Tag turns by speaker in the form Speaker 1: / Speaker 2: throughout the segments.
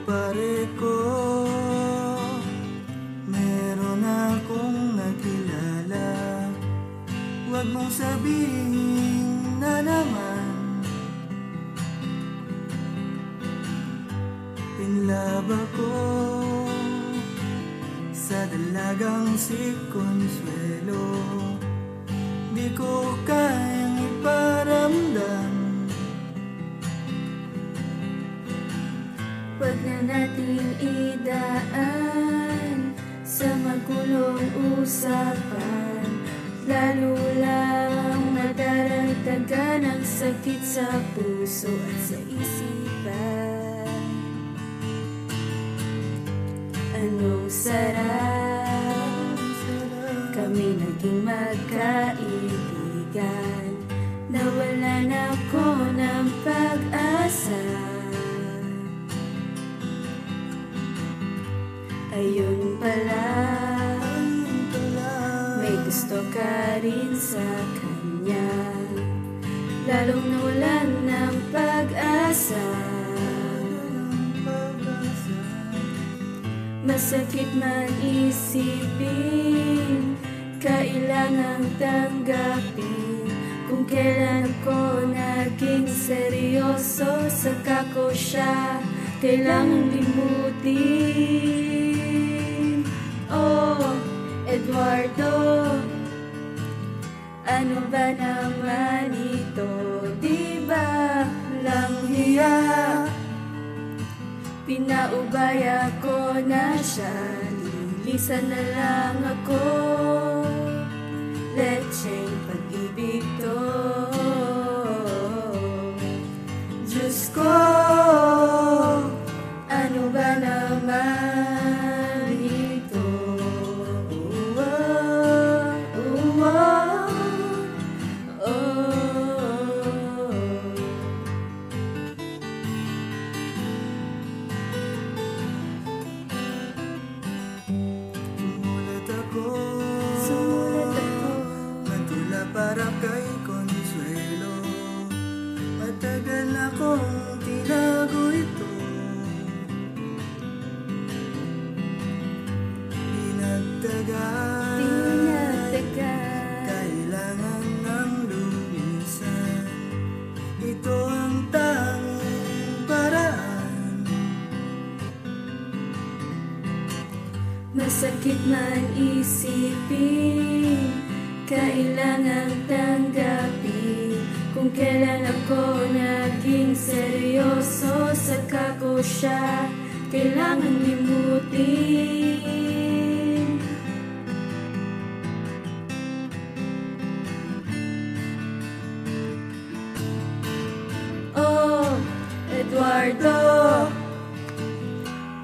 Speaker 1: pare ko, meron akong nakilala. Huwag mong sabihin na naman in love ako sa dalagang si Consuelo. Di ko kayang iparamdam.
Speaker 2: Huwag na nating idaan sa magulong usapan, lalo lang nadaragdagan ang sakit sa puso at sa isipan. Anong sarap kami naging magkaibigan, nawalan ako ng pag-asa. Ayun pala, may gusto ka rin sa kanya, lalong nawalan ng pag-asa. Masakit man isipin, kailangang tanggapin. Kung kailan ako naging seryoso, saka ko siya kailangang limutin. Oh, Eduardo, ano ba naman ito? Di ba lang hiya? Pinaubaya ko na siya, lilisan na lang ako. Letseng pag-ibig to. Diyos ko, ano ba naman ito?
Speaker 1: Sumulat ako, nagtula para kay Consuelo. Matagal na akong tinago ito, dinagdagan, kailangan ng lumisan. Ito ang tanging paraan.
Speaker 2: Masakit man isipin, kailangang tanggapin. Kung kailan ako naging seryoso, saka ko siya kailangan limutin. Oh, Eduardo,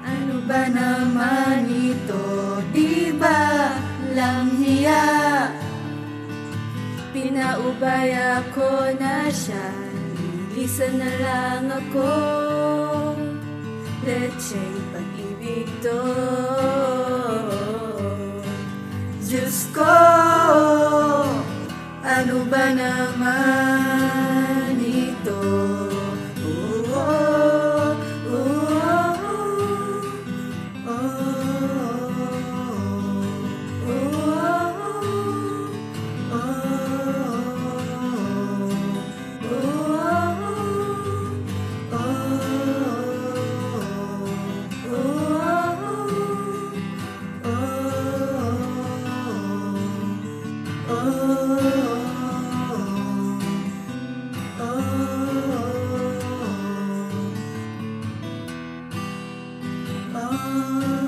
Speaker 2: ano ba naman ito? Di ba lang hiya? Pinaubaya ko na siya, lilisan na lang ako. Letseng pag-ibig to. Diyos ko, ano ba naman ito?
Speaker 1: Oh